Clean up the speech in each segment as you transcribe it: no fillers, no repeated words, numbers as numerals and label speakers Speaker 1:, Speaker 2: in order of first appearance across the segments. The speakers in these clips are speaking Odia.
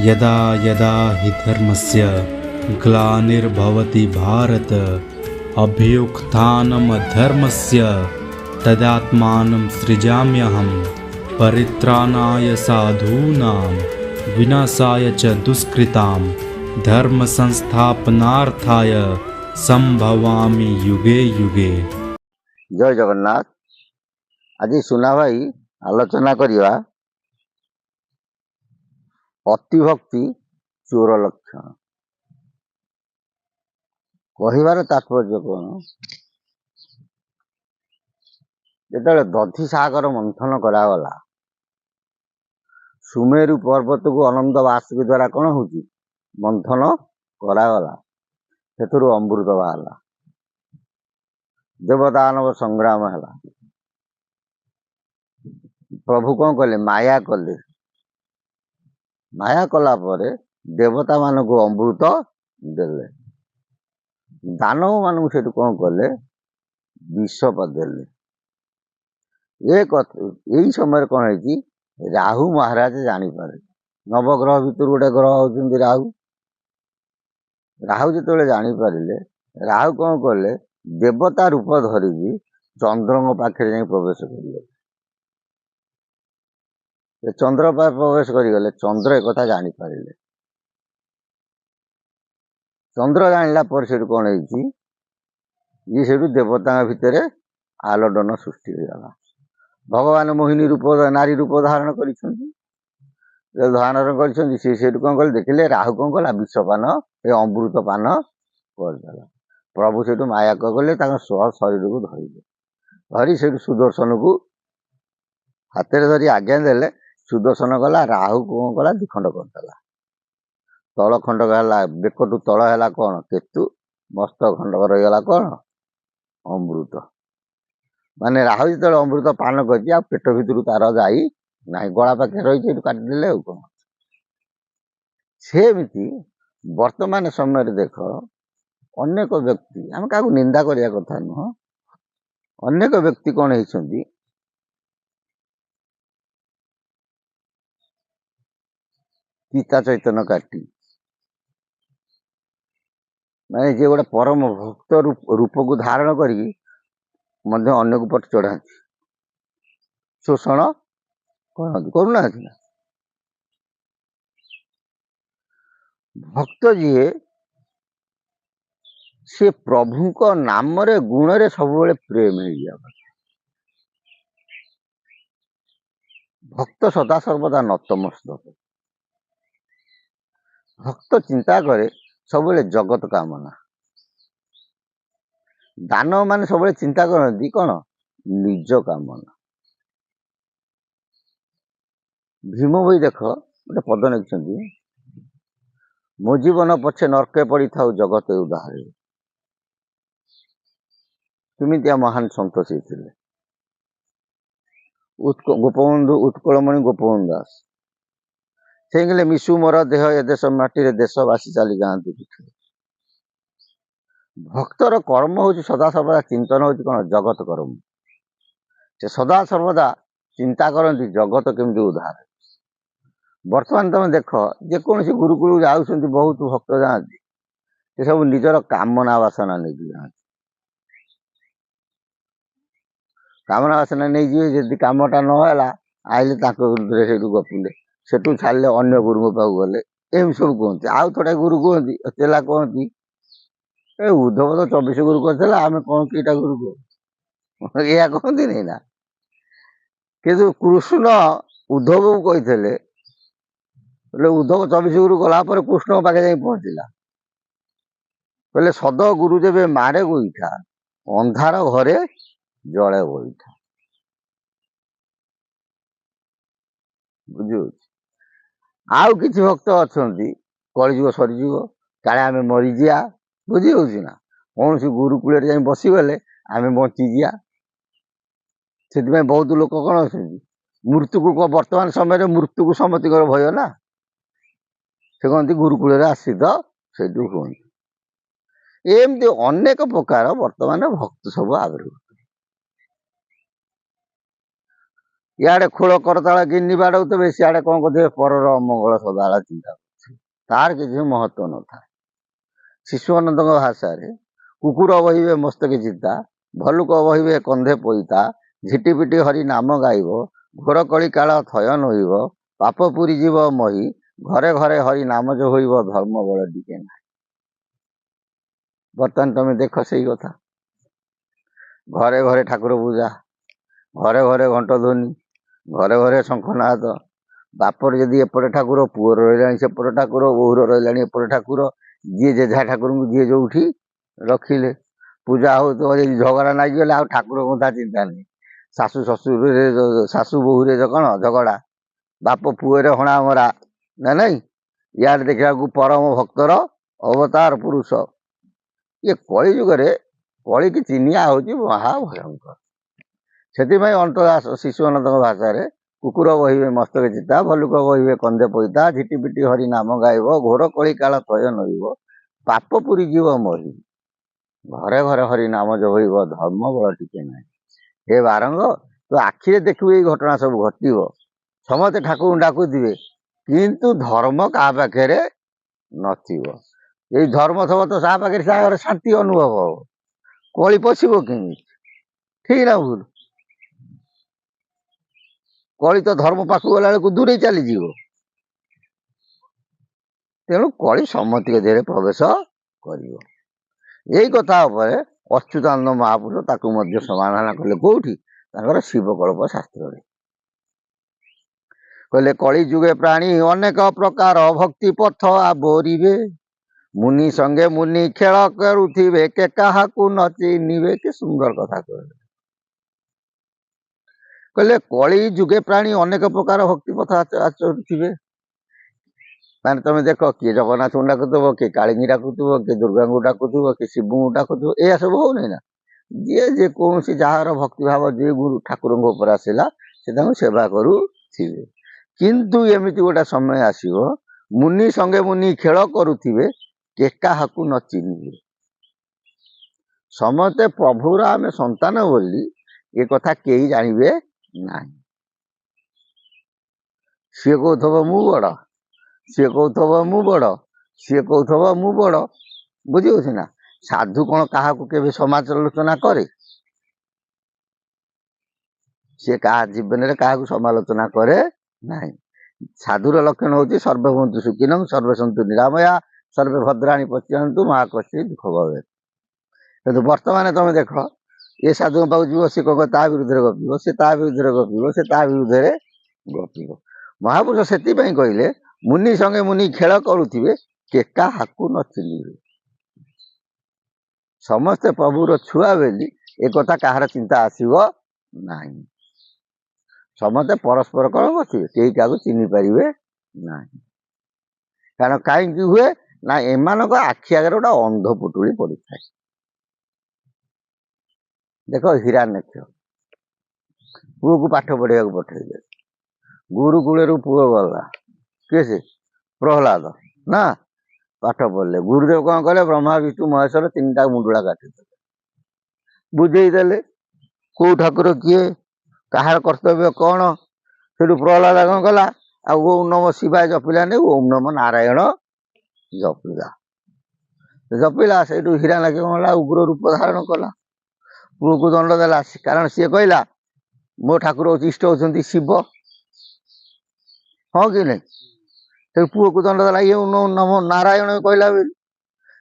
Speaker 1: यदा यदा हि धर्मस्य ग्लानिर्भवति भारत अभ्युत्थानमधर्मस्य तदात्मानं सृजाम्यहं परित्राणाय साधूनां विनाशाय च दुष्कृतां धर्म संस्थापनार्थाय संभवामि युगे युगे।
Speaker 2: जय जगन्नाथ। आज सुना भाई आलोचना करिया अतिभक्ति चोर लक्षण। कहिबार तात्पर्य कौन? जेतेबेले दधि सागर मंथन करागला सुमेरु पर्वत को अनंत वासुकी द्वारा कौन होची मंथन करागला सेतुरु अमृत बाहला। देवदानव संग्राम है। प्रभु कौन कले? माया कले। माया कला परे देवता मान को अमृत देले, दानव मान से कौन कले? विष देले। यही समय कौन है? राहु महाराज जानीपारे नवग्रह भितर गोटे ग्रह होती राहु। राहु जो जानीपारे राहु कौन कले? देवता रूप धरिकी चंद्र पाखे जाए प्रवेश कर चंद्र पाखे प्रवेश करगले। चंद्र एक कथा जानीपारे। चंद्र जानिला पर से कौन है? ये से देवता भितर आलोडन सृष्टि होगा। भगवान मोहिनी रूप नारी रूप धारण कर कौन कल देखिले राहु कौन कला? विषपान ये अमृत पान करदेला। प्रभु से माया कले स्व शरीर को धरिले। धरी से सुदर्शन को हाथ में धरी आज्ञा देले। सुदर्शन गला राहु कौन कला? दिखंड करदेला। तल खंडक है बेकटू तल है कौन? केतु। मस्तक खंडक रहीगला कौन? अमृत। माने राहु जो अमृत पान कर पेट भितर तार जाई ना, गला पाखे रही काटिदेले। कौन सेमती वर्तमान समय देख अनेक व्यक्ति, आम क्या निंदा करने कथा नुह, अनेक व्यक्ति कौन होती गीता चैतन्य काटी माने जे गोटे परम भक्त रूप को धारण करी अन्य को पट चढ़ाती शोषण करूना। भक्त जी से प्रभु को नाम रे गुण रे सब प्रेम हो गया। भक्त सदा सर्वदा नतमस्तक। भक्त चिंता करे सब जगत कामना। दानव मान सब चिंता करती कौन? निज कामना। भीम भाई देख गोटे पद लिखिं, मो जीवन पछे नरके पड़ी था जगत उदाहर। किमितिया महान सन्तोषी थे गोपबंधु उत्कलमणि गोपबंधु दास। से कहले मिशु मोर देह ए देश माटी रे देशवासी चली जाती पीछे। भक्तर कर्म हूँ सदा सर्वदा चिंतन हूँ कौन? जगत कर्म। से सदा सर्वदा चिंता करती जगत केमती उद्धार। वर्तमान तुम देख जेकोसी गुरुकुल जाऊँ बहुत भक्त जाती से सब निजर कामना वासना नहीं जाती। कामना वासना नहीं जी कामटा नहला आइले विरुद्ध से गपिले सेठू छाड़े अन्य गुरु पाक गले। एम सब कहते आउ थोड़ा गुरु कहती चेला कहती ए उद्धव तो 24 गुरु करता आम कौन कीटा गुरु कह या कहती नहीं ना। किंतु कृष्ण उद्धव को कही उद्धव 24 गुरु गलापर कृष्ण पाखे जाई पहुंचला। कहले सद गुरु जब मारे गोईठा अंधार घरे जड़े गोईठा। बुझे आउ किसी भक्त अच्छा कलिजुग सरीज काले आम मरीजा। बुझी ना कौन सी गुरुकूल जा बसीगले आम बंचीजा। से बहुत लोक कौन अच्छे मृत्यु को वर्तमान समय मृत्यु को समति भय ना। से कहते गुरुकूल आश्रित से हमें एमती अनेक प्रकार वर्तमान भक्त सब आविर्भूत। इे खोल करताल गिनी बाड़े सियाड़े कौन करते परर अमंगल सदाला चिंता। ତାର କିଛି ମହତ୍ଵ ନଥାଏ। ଶିଶୁଆନନ୍ଦଙ୍କ ଭାଷାରେ କୁକୁର ବହିବେ ମସ୍ତକେ ଚିତା, ଭଲୁକ ବହିବେ କନ୍ଧେ ପଇତା, ଝିଟିପିଟି ହରି ନାମ ଗାଇବ, ଘୋର କଳି କାଳ ଥୟ ନୋଇବ, ପାପ ପୁରୀ ଯିବ ମହି, ଘରେ ଘରେ ହରି ନାମ ଯୋ ହୋଇବ, ଧର୍ମ ବଳ ଟିକେ ନାହିଁ। ବର୍ତ୍ତମାନ ତମେ ଦେଖ ସେଇ କଥା, ଘରେ ଘରେ ଠାକୁର ପୂଜା, ଘରେ ଘରେ ଘଣ୍ଟ ଧ୍ୱନି, ଘରେ ଘରେ ଶଙ୍ଖନାଦ, ବାପର ଯଦି ଏପଟେ ଠାକୁର, ପୁଅର ରହିଲାଣି ସେପଟେ ଠାକୁର, ବୋହୂର ରହିଲାଣି ଏପଟେ ଠାକୁର, ଯିଏ ଯେଝା ଠାକୁରଙ୍କୁ ଯିଏ ଯୋଉଠି ରଖିଲେ। ପୂଜା ହଉଥିବ, ଯଦି ଝଗଡ଼ା ଲାଗିଗଲେ ଆଉ ଠାକୁର କଥା ଚିନ୍ତା ନାହିଁ। ଶାଶୁ ଶ୍ୱଶୁରରେ ଶାଶୁ ବୋହୂରେ କଣ ଝଗଡ଼ା, ବାପ ପୁଅରେ ହଣା ମରା, ନା ନାଇଁ। ଇଆଡ଼େ ଦେଖିବାକୁ ପରମ ଭକ୍ତର ଅବତାର ପୁରୁଷ। ଇଏ କଳି ଯୁଗରେ କଳିକି ଚିହ୍ନିଆ ହଉଛି ମହାଭୟଙ୍କର। ସେଥିପାଇଁ ଅନ୍ତଦାସ ଶିଶୁଆନନ୍ଦଙ୍କ ଭାଷାରେ କୁକୁର ବହିବେ ମସ୍ତକେ ଚିତା, ଭଲୁକ ବହିବେ କନ୍ଧେ ପଇତା, ଝିଟିପିଟି ହରି ନାମ ଗାଇବ, ଘୋର କଳି କାଳ ଥୟ ନୋଇବ, ପାପ ପୁରୀ ଯିବ ମହି, ଘରେ ଘରେ ହରି ନାମ ଯୋ ହୋଇବ, ଧର୍ମ ବଳ ଟିକେ ନାହିଁ। ହେ ବାରଙ୍ଗ, ତୁ ଆଖିରେ ଦେଖିବୁ ଏଇ ଘଟଣା ସବୁ ଘଟିବ, ସମସ୍ତେ ଠାକୁରଙ୍କୁ ଡାକୁଥିବେ, କିନ୍ତୁ ଧର୍ମ କାହା ପାଖରେ ନଥିବ। ଏଇ ଧର୍ମ ଥବ ତ କାହା ପାଖରେ ତାଙ୍କର ଶାନ୍ତି ଅନୁଭବ ହବ, କଳି ପଶିବ କେମିତି? ଠିକ ନା ଭୁଲ? କଳି ତ ଧର୍ମ ପାଖକୁ ଗଲା ବେଳକୁ ଦୂରେଇ ଚାଲିଯିବ। ତେଣୁ କଳି ସମସ୍ତିଙ୍କ ଦେହରେ ପ୍ରବେଶ କରିବ। ଏଇ କଥା ଉପରେ ଅଚ୍ୟୁତାନନ୍ଦ ମହାପୁରୁଷ ତାକୁ ମଧ୍ୟ ସମାଧାନ କଲେ। କୋଉଠି? ତାଙ୍କର ଶିବକଳ୍ପ ଶାସ୍ତ୍ରରେ କହିଲେ, କଳି ଯୁଗେ ପ୍ରାଣୀ ଅନେକ ପ୍ରକାର, ଭକ୍ତି ପଥ ଆବୋରିବେ, ମୁନି ସଙ୍ଗେ ମୁନି ଖେଳ କରୁଥିବେ, କେ କାହାକୁ ନ ଚିହ୍ନିବେ। କି ସୁନ୍ଦର କଥା କହିଲେ। କହିଲେ କଳି ଯୁଗେ ପ୍ରାଣୀ ଅନେକ ପ୍ରକାର ଭକ୍ତି ପଥ ଆଚରୁଥିବେ। ମାନେ ତମେ ଦେଖ, କିଏ ଜଗନ୍ନାଥଙ୍କୁ ଡାକୁଥିବ, କିଏ କାଳିଙ୍ଗୀ ଡାକୁଥିବ, କିଏ ଦୁର୍ଗାଙ୍କୁ ଡାକୁଥିବ, କିଏ ଶିବଙ୍କୁ ଡାକୁଥିବ, ଏଇଆ ସବୁ ହଉନି ନା। ଯିଏ ଯେକୌଣସି ଯାହାର ଭକ୍ତିଭାବ ଯିଏ ଗୁରୁ ଠାକୁରଙ୍କ ଉପରେ ଆସିଲା, ସେ ତାଙ୍କୁ ସେବା କରୁଥିବେ। କିନ୍ତୁ ଏମିତି ଗୋଟେ ସମୟ ଆସିବ, ମୁନି ସଙ୍ଗେ ମୁନି ଖେଳ କରୁଥିବେ, କେ କାହାକୁ ନ ଚିହ୍ନିବେ। ସମସ୍ତେ ପ୍ରଭୁର ଆମେ ସନ୍ତାନ ବୋଲି ଏ କଥା କେହି ଜାଣିବେ ନାହିଁ। ସିଏ କହୁଥିବ ମୁଁ ବଡ଼, ସିଏ କହୁଥିବ ମୁଁ ବଡ଼, ସିଏ କହୁଥିବ ମୁଁ ବଡ଼, ବୁଝିହଉଛି ନା। ସାଧୁ କଣ କାହାକୁ କେବେ ସମାଲୋଚନା କରେ? ସିଏ କାହା ଜୀବନରେ କାହାକୁ ସମାଲୋଚନା କରେ ନାହିଁ। ସାଧୁର ଲକ୍ଷଣ ହଉଛି ସର୍ବଭୂନ୍ତୁ ସୁଖିନଂ ସର୍ବେ ସନ୍ତୁ ନିରାମୟା ସର୍ବେ ଭଦ୍ରାଣୀ ପଶ୍ୟନ୍ତୁ ମା କଶ୍ଚିତ୍ ଦୁଃଖ ଭବେତ୍। କିନ୍ତୁ ବର୍ତ୍ତମାନ ତମେ ଦେଖ, ଏ ସାଧୁଙ୍କ ପାଖକୁ ଯିବ, ସେ କଣ ତା ବିରୁଦ୍ଧରେ ଗପିବ, ସେ ତା ବିରୁଦ୍ଧରେ ଗପିବ, ସେ ତା ବିରୁଦ୍ଧରେ ଗପିବ। ମହାପୁରୁଷ ସେଥିପାଇଁ କହିଲେ, ମୁନି ସଙ୍ଗେ ମୁନି ଖେଳ କରୁଥିବେ, କେ କାହାକୁ ନ ଚିହ୍ନିବେ। ସମସ୍ତେ ପ୍ରଭୁର ଛୁଆ ବୋଲି ଏ କଥା କାହାର ଚିନ୍ତା ଆସିବ ନାହିଁ। ସମସ୍ତେ ପରସ୍ପର କଣ କରିଥିବେ, କେହି କାହାକୁ ଚିହ୍ନି ପାରିବେ ନାହିଁ। କାରଣ କାହିଁକି ହୁଏ ନା, ଏମାନଙ୍କ ଆଖି ଆଗରେ ଗୋଟେ ଅନ୍ଧ ପୁଟୁଳି ପଡିଥାଏ। ଦେଖ, ହିରଣ୍ୟାକ୍ଷ ପୁଅକୁ ପାଠ ପଢିବାକୁ ପଠେଇଲେ, ଗୁରୁକୂଳରୁ ପୁଅ ଗଲା, କିଏ ସେ? ପ୍ରହ୍ଲାଦ ନା। ପାଠ ପଢିଲେ, ଗୁରୁଦେବ କଣ କଲେ, ବ୍ରହ୍ମା ବିଷ୍ଣୁ ମହେଶ୍ୱର ତିନିଟା ମୁଣ୍ଡୁଳା କାଟିଦେଲେ, ବୁଝେଇ ଦେଲେ କୋଉ ଠାକୁର କିଏ, କାହାର କର୍ତ୍ତବ୍ୟ କଣ। ସେଠୁ ପ୍ରହ୍ଲାଦ କଣ କଲା, ଆଉ ଓಂ ନମ ଶିବାୟ ଜପିଲାନି, ଓಂ ନମ ନାରାୟଣ ଜପିଲା। ସେଇଠୁ ହିରଣ୍ୟାକ୍ଷ କଣ ହେଲା, ଉଗ୍ର ରୂପ ଧାରଣ କଲା, ପୁଅକୁ ଦଣ୍ଡ ଦେଲା। କାରଣ ସିଏ କହିଲା, ମୋ ଠାକୁର ଇଷ୍ଟ ହଉଛନ୍ତି ଶିବ, ହଁ କି ନାଇଁ। ସେ ପୁଅକୁ ଦଣ୍ଡ ଦେଲା, ଇଏ ନମ ନାରାୟଣ କହିଲା ବୋଲି।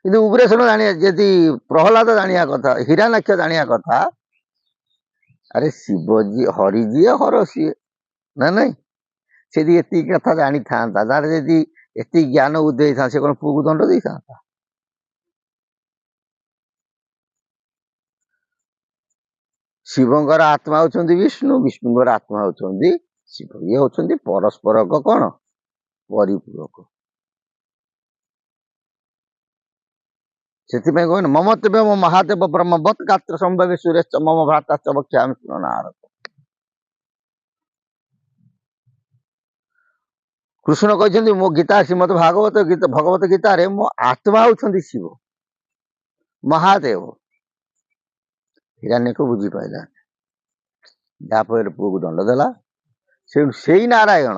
Speaker 2: କିନ୍ତୁ ଉଗ୍ରେସଣ ଜାଣିବା, ଯଦି ପ୍ରହ୍ଲାଦ ଜାଣିବା କଥା, ହିରଣ୍ୟାକ୍ଷ ଜାଣିବା କଥା, ଆରେ ଶିବ ଯିଏ, ହରି ଯିଏ, ହର ସିଏ, ନା ନାଇଁ। ସେ ଯଦି ଏତିକି କଥା ଜାଣିଥାନ୍ତା, ତାର ଯଦି ଏତିକି ଜ୍ଞାନ ଉଦୟ ହେଇଥାନ୍ତା, ସେ କଣ ପୁଅକୁ ଦଣ୍ଡ ଦେଇଥାନ୍ତା? ଶିବଙ୍କର ଆତ୍ମା ହଉଛନ୍ତି ବିଷ୍ଣୁ, ବିଷ୍ଣୁଙ୍କର ଆତ୍ମା ହଉଛନ୍ତି ଶିବ। ଇଏ ହଉଛନ୍ତି ପରସ୍ପରକ କଣ ପରିପୂରକ। ସେଥିପାଇଁ କହିନ, ମମତେବେ ମୋ ମହାଦେବ ବ୍ରହ୍ମ ବତ୍ ଗାତ୍ର ସମ୍ଭବେ ସୁରେଶ ମମ ଭ୍ରାତାଶ୍ଚ ବକ୍ଷ୍ୟାମି ଶୃଣୁନାରଦ। କୃଷ୍ଣ କହିଛନ୍ତି, ମୋ ଗୀତା ଶ୍ରୀମଦ୍ ଭଗବତ ଗୀତାରେ ମୋ ଆତ୍ମା ହଉଛନ୍ତି ଶିବ, ମହାଦେବ। ହିରଣ୍ୟାକ୍ଷ ବୁଝିପାରିଲା, ଯାହାଫଳରେ ପୁଅକୁ ଦଣ୍ଡ ଦେଲା। ସେଇ ନାରାୟଣ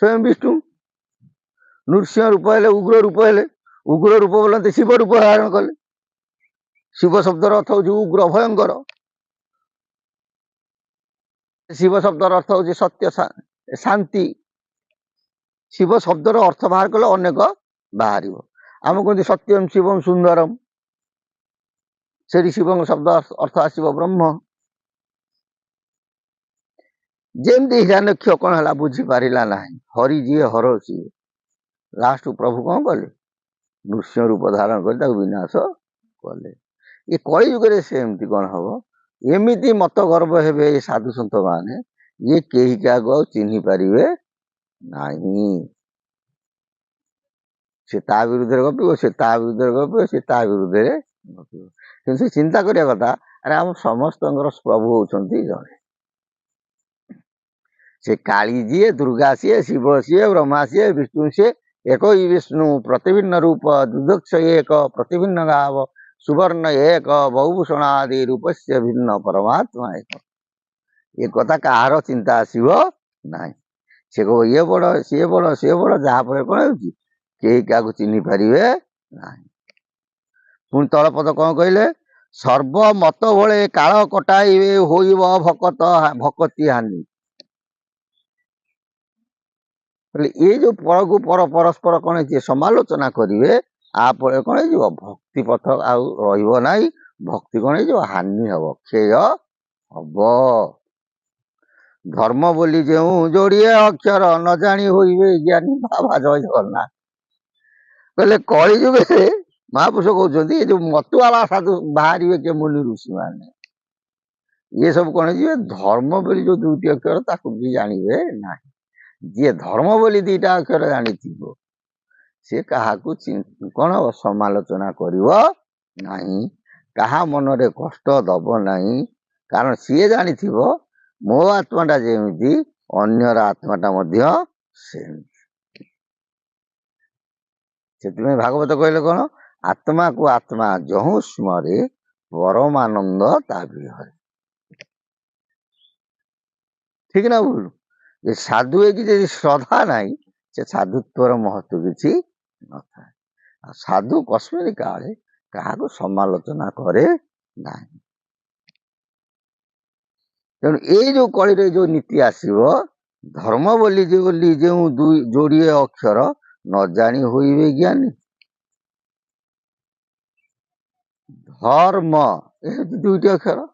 Speaker 2: ସ୍ୱୟଂ ବିଷ୍ଣୁ, ନୃସିଂହ ରୂପ ହେଲେ, ଉଗ୍ର ରୂପ ହେଲେ। ଉଗ୍ର ରୂପ ବୋଲନ୍ତି ଶିବ ରୂପ ଧାରଣ କଲେ। ଶିବ ଶବ୍ଦର ଅର୍ଥ ହଉଛି ଉଗ୍ର, ଭୟଙ୍କର। ଶିବ ଶବ୍ଦର ଅର୍ଥ ହଉଛି ସତ୍ୟ, ଶାନ୍ତି। ଶିବ ଶବ୍ଦର ଅର୍ଥ ବାହାର କଲେ ଅନେକ ବାହାରିବ। ଆମେ କହନ୍ତି ସତ୍ୟମ ଶିବମ ସୁନ୍ଦରମ, ସେଠି ଶିବଙ୍କ ଶବ୍ଦ ଅର୍ଥ ଆସିବ ବ୍ରହ୍ମ। ଯେମିତି ହିରଣ୍ୟକ୍ଷ କଣ ହେଲା ବୁଝିପାରିଲା ନାହିଁ, ହରି ଯିଏ ହର ସିଏ। ଲାଷ୍ଟ ପ୍ରଭୁ କଣ କଲେ? ନୃସିଂହ ରୂପ ଧାରଣ କରି ତାକୁ ବିନାଶ କଲେ। ଏ କଳିଯୁଗରେ ସେମିତି କଣ ହବ? ଏମିତି ମତ ଗର୍ବ ହେବେ ଏ ସାଧୁ ସନ୍ଥ ମାନେ, ଇଏ କେହି କାହାକୁ ଆଉ ଚିହ୍ନି ପାରିବେ ନାହିଁ। ସେ ତା ବିରୁଦ୍ଧରେ ଗପିବ, ସେ ତା ବିରୁଦ୍ଧରେ ଗପିବ, ସେ ତା ବିରୁଦ୍ଧରେ ଗପିବ। କିନ୍ତୁ ସେ ଚିନ୍ତା କରିବା କଥା, ଆରେ ଆମ ସମସ୍ତଙ୍କର ପ୍ରଭୁ ହଉଛନ୍ତି ଜଣେ। ସେ କାଳୀ ଯିଏ, ଦୁର୍ଗା ସିଏ, ଶିବ ସିଏ, ବ୍ରହ୍ମା ସିଏ, ବିଷ୍ଣୁ ସିଏ, ଏକ ଇ ବିଷ୍ଣୁ ପ୍ରତିଭିନ୍ନ ରୂପ ଦୁଦକ୍ଷ ଏକ ପ୍ରତିଭିନ୍ନ ଗାବ ସୁବର୍ଣ୍ଣ ଏକ ବହୁଭୂଷଣ ଆଦି ରୂପସ୍ୟ ଭିନ୍ନ ପରମାତ୍ମା ଏକ। ଏ କଥା କାହାର ଚିନ୍ତା ଆସିବ ନାହିଁ। ସେ କହିବ ଇଏ ବଡ, ସିଏ ବଡ, ସିଏ ବଡ, ଯାହାଫଳରେ କଣ ହେଉଛି କେହି କାହାକୁ ଚିହ୍ନି ପାରିବେ ନାହିଁ। ପୁଣି ତଳପଦ କଣ କହିଲେ? ସର୍ବମତ ଭଳେ କାଳ କଟାଇବେ ହୋଇବ ଭକତି ହାନି। ଏଇ ଯୋଉ ପରକୁ ପର ପରସ୍ପର କଣ ହେଇଛି ସମାଲୋଚନା କରିବେ, ଆ ପରେ କଣ ହେଇଯିବ ଭକ୍ତି ପଥ ଆଉ ରହିବ ନାହିଁ। ଭକ୍ତି କଣ ହେଇଯିବ ହାନି ହବ, କ୍ଷୟ ହବ। ଧର୍ମ ବୋଲି ଯେଉଁ ଯୋଡ଼ିଏ ଅକ୍ଷର ନ ଜାଣି ହୋଇବେ ଜ୍ଞାନୀ। ବାବା ଜୟ ଜଗନ୍ନାଥ। କହିଲେ କଳି ଯୁଗରେ ମହାପୁରୁଷ କହୁଛନ୍ତି ଏ ଯୋଉ ମତୁଆଲା ସାଧୁ ବାହାରିବେ କେ ମୁନି ଋଷି ମାନେ, ଇଏ ସବୁ କଣ ହେଇଯିବେ ଧର୍ମ ବୋଲି ଯୋଉ ଦୁଇଟି ଅକ୍ଷର ତାକୁ ବି ଜାଣିବେ ନାହିଁ। ଯିଏ ଧର୍ମ ବୋଲି ଦିଟା ଅକ୍ଷର ଜାଣିଥିବ ସେ କାହାକୁ କଣ ସମାଲୋଚନା କରିବ ନାହିଁ, କାହା ମନରେ କଷ୍ଟ ଦବ ନାହିଁ। କାରଣ ସିଏ ଜାଣିଥିବ ମୋ ଆତ୍ମାଟା ଯେମିତି ଅନ୍ୟର ଆତ୍ମାଟା ମଧ୍ୟ ସେମିତି। ସେଥିପାଇଁ ଭାଗବତ କହିଲେ କଣ? ଆତ୍ମାକୁ ଆତ୍ମା ଯହୁଁ ସ୍ମରେ ପରମାନନ୍ଦ ତା ବିହରେ। ଠିକ ନା ଭୁଲ? ଏ ସାଧୁ ହେଇକି ଯଦି ଶ୍ରଦ୍ଧା ନାହିଁ, ସେ ସାଧୁତ୍ୱର ମହତ୍ଵ କିଛି ନଥାଏ। ଆଉ ସାଧୁ କସ୍ମିନ କାଳେ କାହାକୁ ସମାଲୋଚନା କରେ ନାହିଁ। ତେଣୁ ଏଇ ଯୋଉ କଳିରେ ଯୋଉ ନୀତି ଆସିବ, ଧର୍ମ ବୋଲି ଯେଉଁ ଯୋଡ଼ିଏ ଅକ୍ଷର ନ ଜାଣି ହୋଇବେ ଜ୍ଞାନୀ। ଧର୍ମ ଏ ହଉଛି ଦୁଇଟି ଅକ୍ଷର।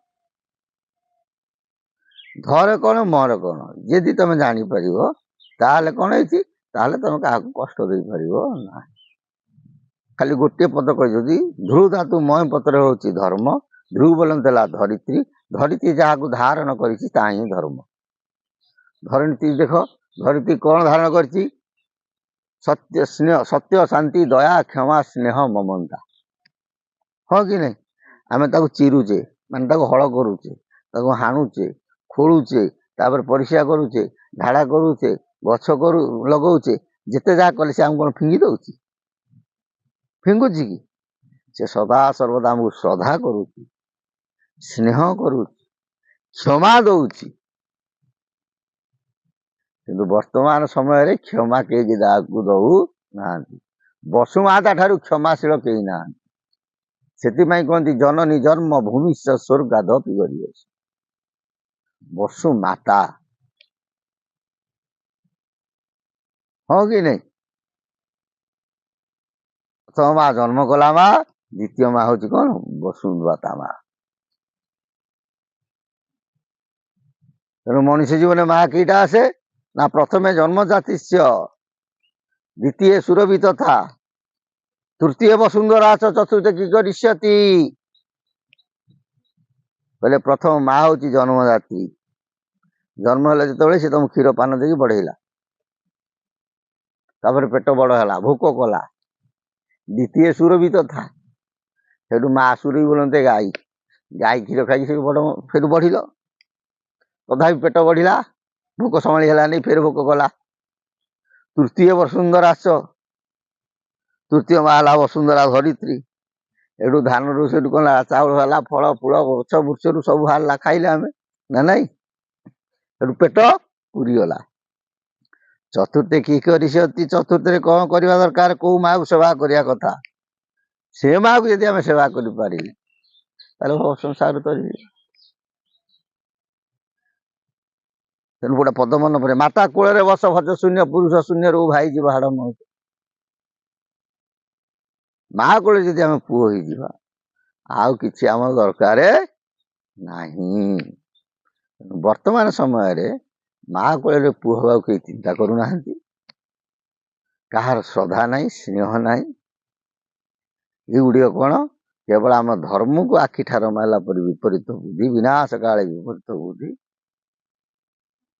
Speaker 2: ଧରେ କଣ ମରେ କଣ ଯଦି ତମେ ଜାଣିପାରିବ ତାହେଲେ କଣ ହେଇଛି, ତାହେଲେ ତମେ କାହାକୁ କଷ୍ଟ ଦେଇପାରିବ ନାହିଁ। ଖାଲି ଗୋଟିଏ ପଦ କହିଛନ୍ତି, ଧ୍ରୁ ଧାତୁ ମୟ ପତ୍ର ହଉଛି ଧର୍ମ, ଧ୍ରୁ ବୋଲନ୍ତି ହେଲା ଧରିତ୍ରୀ, ଧରିତ୍ରୀ ଯାହାକୁ ଧାରଣ କରିଛି ତା ହିଁ ଧର୍ମ। ଧରିତ୍ରୀ ଦେଖ, ଧରିତ୍ରୀ କଣ ଧାରଣ କରିଛି? ସତ୍ୟ, ସ୍ନେହ, ସତ୍ୟ, ଶାନ୍ତି, ଦୟା, କ୍ଷମା, ସ୍ନେହ, ମମତା। ହଁ କି ନାଇଁ? ଆମେ ତାକୁ ଚିରୁଛେ, ମାନେ ତାକୁ ହଳ କରୁଛେ, ତାକୁ ହାଣୁଛେ, ଖୋଳୁଛେ, ତାପରେ ପରିସ୍ରା କରୁଛେ, ଝାଡ଼ା କରୁଛେ, ଗଛ ଲଗଉଛେ, ଯେତେ ଯାହା କଲେ ସେ ଆମକୁ କଣ ଫିଙ୍ଗି ଦଉଛି? ଫିଙ୍ଗୁଛି କି? ସେ ସଦା ସର୍ବଦା ଆମକୁ ଶ୍ରଦ୍ଧା କରୁଛି, ସ୍ନେହ କରୁଛି, କ୍ଷମା ଦଉଛି। କିନ୍ତୁ ବର୍ତ୍ତମାନ ସମୟରେ କ୍ଷମା କେହି ଯାହାକୁ ଦଉ ନାହାନ୍ତି। ବସୁମାତା ଠାରୁ କ୍ଷମାଶୀଳ କେହି ନାହାନ୍ତି। ସେଥିପାଇଁ କହନ୍ତି ଜନନୀ ଜନ୍ମ ଭୂମିଶ୍ଚ ସ୍ୱର୍ଗାଦପି ଗରୀୟସୀ। ବସୁମାତା, ହଁ କି ନାଇଁ? ପ୍ରଥମ ମା ଜନ୍ମ କଲା ମା, ଦ୍ୱିତୀୟ ମା ହଉଛି କଣ? ବସୁମାତା ମା। ତେଣୁ ମଣିଷ ଜୀବନରେ ମା କେଇଟା ଆସେ ନା, ପ୍ରଥମେ ଜନ୍ମଜାତିସ୍ୟ, ଦ୍ୱିତୀୟ ସୁରଭି ତଥା, ତୃତୀୟ ବସୁନ୍ଧରା, ଚତୁର୍ଥ କି କରିଷ୍ୟତି। କହିଲେ ପ୍ରଥମ ମା ହଉଛି ଜନ୍ମଦାତ୍ରୀ। ଜନ୍ମ ହେଲା ଯେତେବେଳେ ସେ ତମକୁ କ୍ଷୀର ପାନ ଦେଇକି ବଢେଇଲା, ତାପରେ ପେଟ ବଡ ହେଲା, ଭୋକ କଲା। ଦ୍ୱିତୀୟ ସୁରଭି ତଥା, ସେଠୁ ମା ସୁରଭି ବୋଲନ୍ତେ ଗାଈ, ଗାଈ କ୍ଷୀର ଖାଇକି ସେଠୁ ବଢିଲ, ତଥାପି ପେଟ ବଢିଲା, ଭୋକ ସମ୍ଭାଳି ହେଲାନି, ଫେର ଭୋକ କଲା। ତୃତୀୟ ବସୁନ୍ଧରାଶ୍ଚ, ତୃତୀୟ ମା ହେଲା ବସୁନ୍ଧରା ଧରିତ୍ରୀ। ଏଠୁ ଧାନରୁ ସେଠୁ କଣ ଚାଉଳ ହେଲା, ଫଳ ଫୁଳ ଗଛ ବୃକ୍ଷରୁ ସବୁ ବାହାରିଲା, ଖାଇଲେ ଆମେ ନା ନାଇଁ? ସେଠୁ ପେଟ ପୁରିଗଲା। ଚତୁର୍ଥୀ କି କରିଛନ୍ତି, ଚତୁର୍ଥୀରେ କଣ କରିବା ଦରକାର, କୋଉ ମାଆକୁ ସେବା କରିବା କଥା, ସେ ମାଆକୁ ଯଦି ଆମେ ସେବା କରିପାରିଲେ ତାହେଲେ ସଂସାର ତରିବେ। ତେଣୁ ଗୋଟେ ପଦ ମନେ ପଡେ, ମାତା କୋଳରେ ବସ ଭଜ ଶୂନ୍ୟ ପୁରୁଷ ଶୂନ୍ୟରୁ ଭାଇ ଯିବ ହାଡ଼ ମହତ। ମା କୋଳରେ ଯଦି ଆମେ ପୁଅ ହେଇଯିବା ଆଉ କିଛି ଆମର ଦରକାର ନାହିଁ। ବର୍ତ୍ତମାନ ସମୟରେ ମା କୋଳରେ ପୁଅ ହେବାକୁ କେହି ଚିନ୍ତା କରୁନାହାନ୍ତି, କାହାର ଶ୍ରଦ୍ଧା ନାହିଁ, ସ୍ନେହ ନାହିଁ। ଏଗୁଡିକ କଣ, କେବଳ ଆମ ଧର୍ମକୁ ଆଖି ଠାର ମାରିଲା ପରି ବିପରୀତ ବୁଦ୍ଧି, ବିନାଶ କାଳେ ବିପରୀତ ବୁଦ୍ଧି।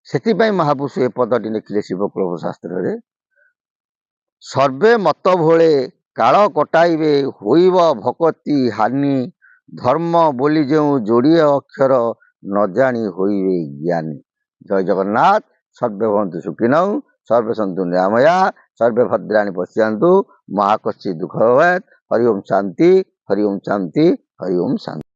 Speaker 2: ସେଥିପାଇଁ ମହାପୁରୁଷ ଏ ପଦଟି ଲେଖିଲେ ଶିବପ୍ରଭୁ ଶାସ୍ତ୍ରରେ, ସର୍ବେ ମତ ଭୋଳେ କାଳ କଟାଇବେ, ହୋଇବ ଭକତି ହାନି, ଧର୍ମ ବୋଲି ଯେଉଁ ଯୋଡ଼ିଏ ଅକ୍ଷର ନ ଜାଣି ହୋଇବେ ଜ୍ଞାନୀ। ଜୟ ଜଗନ୍ନାଥ। ସର୍ବେ ଭବନ୍ତୁ ସୁଖିନଃ, ସର୍ବେ ସନ୍ତୁ ନିରାମୟା, ସର୍ବେ ଭଦ୍ରାଣୀ ପଶ୍ୟନ୍ତୁ, ମହା କଶ୍ଚିତ୍ ଦୁଃଖ ଭବେତ୍। ହରି ଓಂ ଶାନ୍ତି, ହରି ଓಂ ଶାନ୍ତି, ହରି ଓಂ ଶାନ୍ତି।